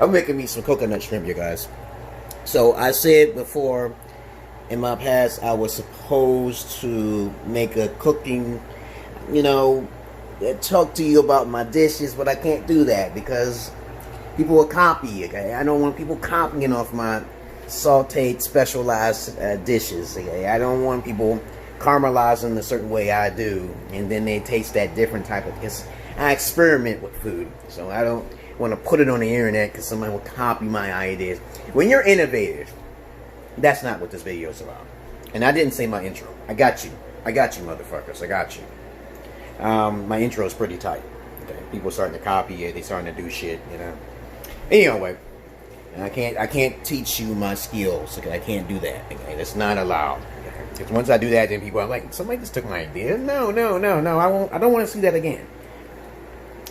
I'm making me some coconut shrimp, you guys. So I said before, in my past, I was supposed to make a cooking, talk to you about my dishes, but I can't do that because people will copy. Okay, I don't want people copying off my sauteed, specialized dishes. Okay, I don't want people caramelizing a certain way I do, and then they taste that different type of. Because I experiment with food, so I don't want to put it on the internet because somebody will copy my ideas. When you're innovative, that's not what this video is about. And I didn't say my intro. I got you, motherfuckers. I got you. My intro is pretty tight. Okay? People starting to copy it. They starting to do shit. Anyway, I can't teach you my skills. Okay, I can't do that. Okay, that's not allowed. Because once I do that, then people are like, somebody just took my idea. No. I won't. I don't want to see that again.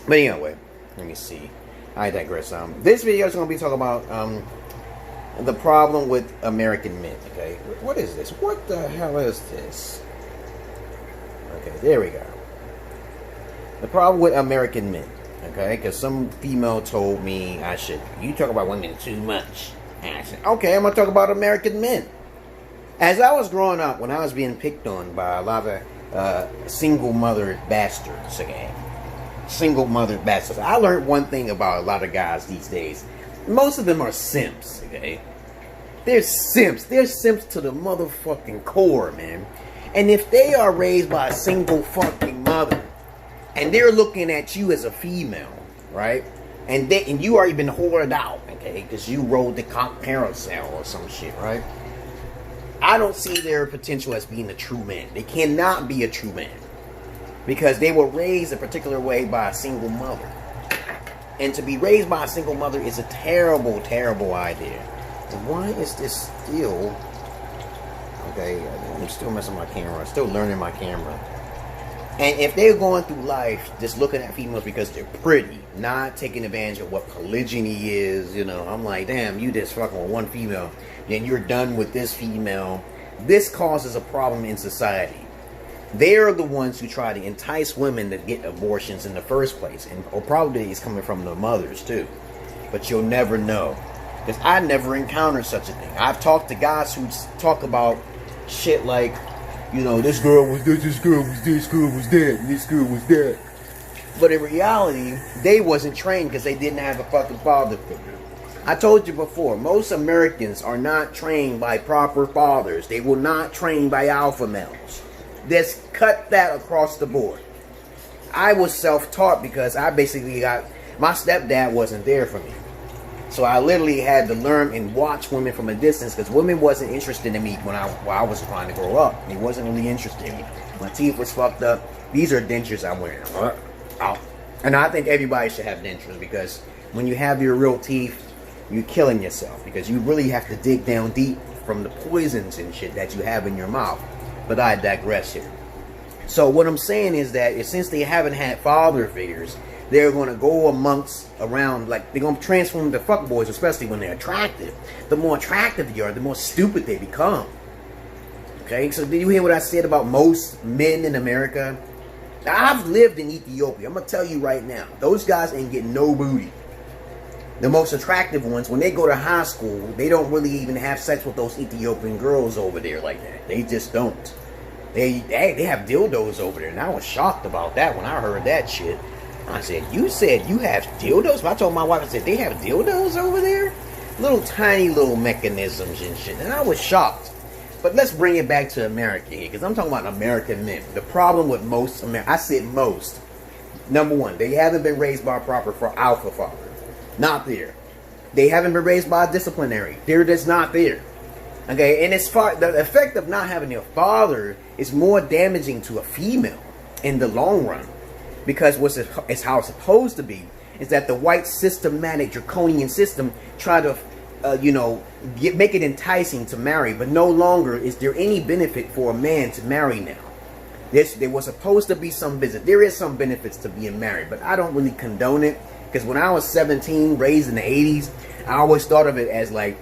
But anyway, let me see. I digress. This video is going to be talking about the problem with American men. Okay, what is this? What the hell is this? Okay, there we go. The problem with American men. Okay, because some female told me I should. You talk about women too much. And I said, okay, I'm gonna talk about American men. As I was growing up, when I was being picked on by a lot of single mother bastards, okay, single mother bastards, I learned one thing about a lot of guys these days. Most of them are simps, okay? They're simps. They're simps to the motherfucking core, man. And if they are raised by a single fucking mother, and they're looking at you as a female, right? And you already been whored out, okay? Because you rode the carousel or some shit, right? I don't see their potential as being a true man. They cannot be a true man. Because they were raised a particular way by a single mother. And to be raised by a single mother is a terrible, terrible idea. And why is this still... Okay, I'm still messing with my camera. I'm still learning my camera. And if they're going through life just looking at females because they're pretty, not taking advantage of what polygyny is, I'm like, damn, you just fucking with one female, then you're done with this female. This causes a problem in society. They're the ones who try to entice women to get abortions in the first place. Or probably it's coming from the mothers too. But you'll never know. Because I never encountered such a thing. I've talked to guys who talk about shit like, this girl was this, this girl was this, girl was that, and this girl was that. But in reality, they wasn't trained because they didn't have a fucking father figure. I told you before, most Americans are not trained by proper fathers. They will not train by alpha males. Just cut that across the board. I was self-taught because I basically my stepdad wasn't there for me. So I literally had to learn and watch women from a distance because women wasn't interested in me while I was trying to grow up. They wasn't really interested in me. My teeth was fucked up. These are dentures I'm wearing. And I think everybody should have dentures because when you have your real teeth, you're killing yourself because you really have to dig down deep from the poisons and shit that you have in your mouth. But I digress here. So what I'm saying is that since they haven't had father figures, they're going to go around, like, they're going to transform into fuckboys, especially when they're attractive. The more attractive you are, the more stupid they become. Okay, so did you hear what I said about most men in America? Now, I've lived in Ethiopia. I'm going to tell you right now, those guys ain't getting no booty. The most attractive ones, when they go to high school, they don't really even have sex with those Ethiopian girls over there like that. They just don't. They have dildos over there, and I was shocked about that when I heard that shit. I said you have dildos? I told my wife, I said, they have dildos over there? Little tiny little mechanisms and shit. And I was shocked. But let's bring it back to America here, because I'm talking about American men. The problem with most I said most. Number one, they haven't been raised by a proper alpha father. Not there. They haven't been raised by a disciplinary. They're just not there. Okay, and the effect of not having a father is more damaging to a female in the long run. Because it's how it's supposed to be, is that the white systematic draconian system try to, make it enticing to marry, but no longer is there any benefit for a man to marry now. There was supposed to be some benefit. There is some benefits to being married, but I don't really condone it. Because when I was 17, raised in the 80s, I always thought of it as like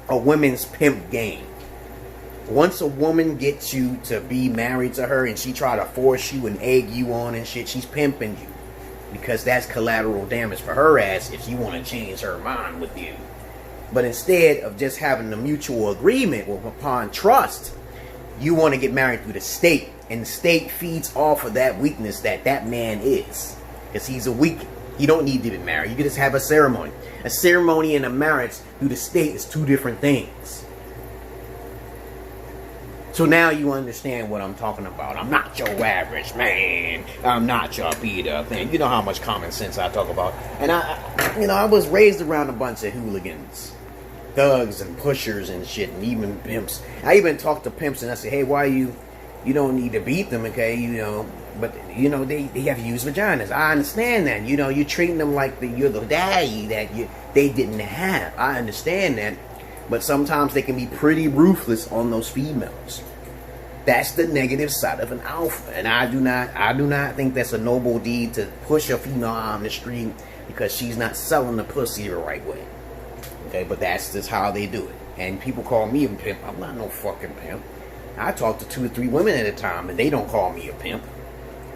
a women's pimp game. Once a woman gets you to be married to her and she try to force you and egg you on and shit, she's pimping you. because that's collateral damage for her ass if she want to change her mind with you. But instead of just having a mutual agreement upon trust, you want to get married through the state, and the state feeds off of that weakness that man is, because he's a weak. You don't need to be married. You can just have a ceremony. A ceremony and a marriage through the state is two different things. So now you understand what I'm talking about. I'm not your average man. I'm not your beat up man. You know how much common sense I talk about. And I was raised around a bunch of hooligans, thugs and pushers and shit, and even pimps. I even talked to pimps and I said, hey, why you don't need to beat them, okay? But they have to use vaginas. I understand that. You're treating them like you're the daddy that they didn't have. I understand that. But sometimes they can be pretty ruthless on those females. That's the negative side of an alpha. And I do not think that's a noble deed to push a female on the street because she's not selling the pussy the right way. Okay, but that's just how they do it. And people call me a pimp. I'm not no fucking pimp. I talk to 2 or 3 women at a time and they don't call me a pimp.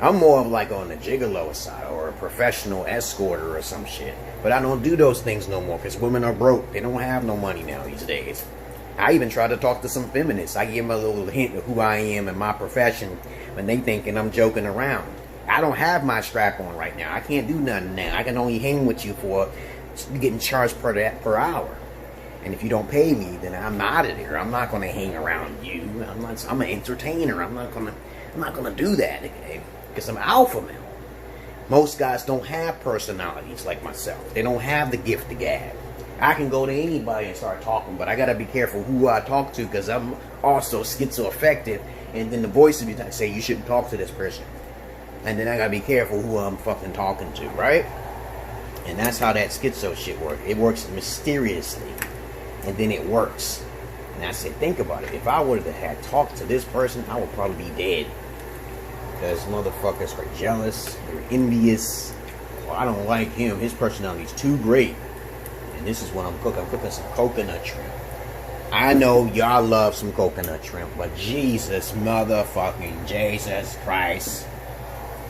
I'm more of like on the gigolo side or a professional escorter or some shit. But I don't do those things no more because women are broke. They don't have no money now these days. I even try to talk to some feminists. I give them a little hint of who I am and my profession when they thinking I'm joking around. I don't have my strap on right now. I can't do nothing now. I can only hang with you for getting charged per hour. And if you don't pay me, then I'm out of there. I'm not going to hang around you. I'm an entertainer. I'm not going to do that, okay? Because I'm alpha male. Most guys don't have personalities like myself. They don't have the gift of gab. I can go to anybody and start talking, but I got to be careful who I talk to because I'm also schizoaffective. And then the voice of you say you shouldn't talk to this person. And then I got to be careful who I'm fucking talking to, right? And that's how that schizo shit works. It works mysteriously. And then it works. And I said, think about it. If I would have had talked to this person, I would probably be dead. Because motherfuckers are jealous. They're envious. Well, I don't like him. His personality is too great. And this is what I'm cooking. I'm cooking some coconut shrimp. I know y'all love some coconut shrimp. But Jesus motherfucking Jesus Christ.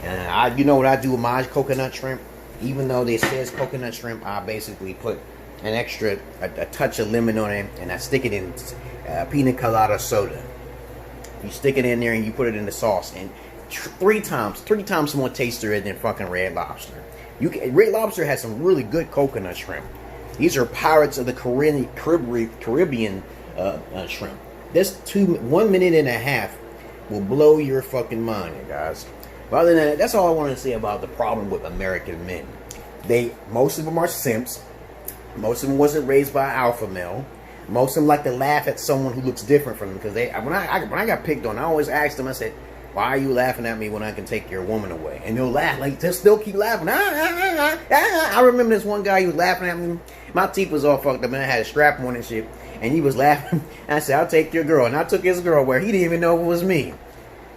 And you know what I do with my coconut shrimp? Even though it says coconut shrimp, I basically put an extra, a touch of lemon on it, and I stick it in pina colada soda. You stick it in there and you put it in the sauce, and three times more tastier than fucking Red Lobster. Red Lobster has some really good coconut shrimp. These are Pirates of the Caribbean shrimp. This 1 minute and a half will blow your fucking mind, guys. But other than that, that's all I want to say about the problem with American men. Most of them are simps. Most of them wasn't raised by an alpha male. Most of them like to laugh at someone who looks different from them. Because when I got picked on, I always asked them, I said, why are you laughing at me when I can take your woman away? And they'll laugh. Like, they'll still keep laughing. I remember this one guy, he was laughing at me. My teeth was all fucked up and I had a strap on and shit. And he was laughing. And I said, I'll take your girl. And I took his girl where he didn't even know it was me.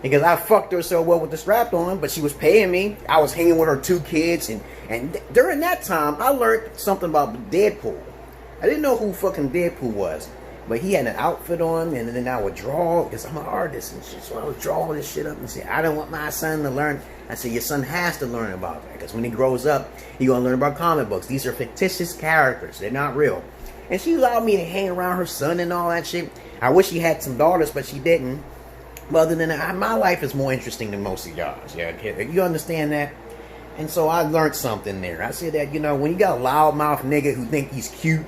Because I fucked her so well with the strap on, but she was paying me. I was hanging with her 2 kids. And during that time, I learned something about Deadpool. I didn't know who fucking Deadpool was. But he had an outfit on, and then I would draw, because I'm an artist and shit. So I would draw all this shit up and say, I don't want my son to learn. I said, your son has to learn about that. Because when he grows up, he's going to learn about comic books. These are fictitious characters. They're not real. And she allowed me to hang around her son and all that shit. I wish she had some daughters, but she didn't. But other than that, my life is more interesting than most of y'all's. Yeah, you understand that? And so I learned something there. I said that, when you got a loudmouth nigga who think he's cute,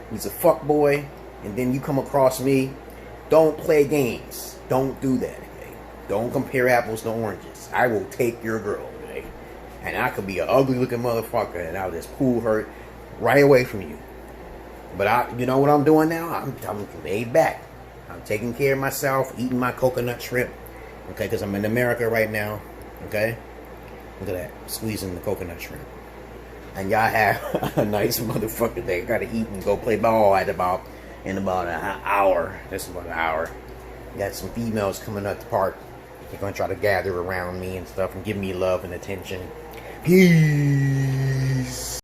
he's a fuck boy, and then you come across me, don't play games. Don't do that, okay? Don't compare apples to oranges. I will take your girl, okay? And I could be an ugly looking motherfucker, and I'll just pull her right away from you. But you know what I'm doing now? I'm laid back. I'm taking care of myself, eating my coconut shrimp, okay? Because I'm in America right now, okay? Look at that, squeezing the coconut shrimp. And y'all have a nice motherfucker day. Gotta eat and go play ball in about an hour. Just about an hour. Got some females coming up the park. They're gonna try to gather around me and stuff and give me love and attention. Peace.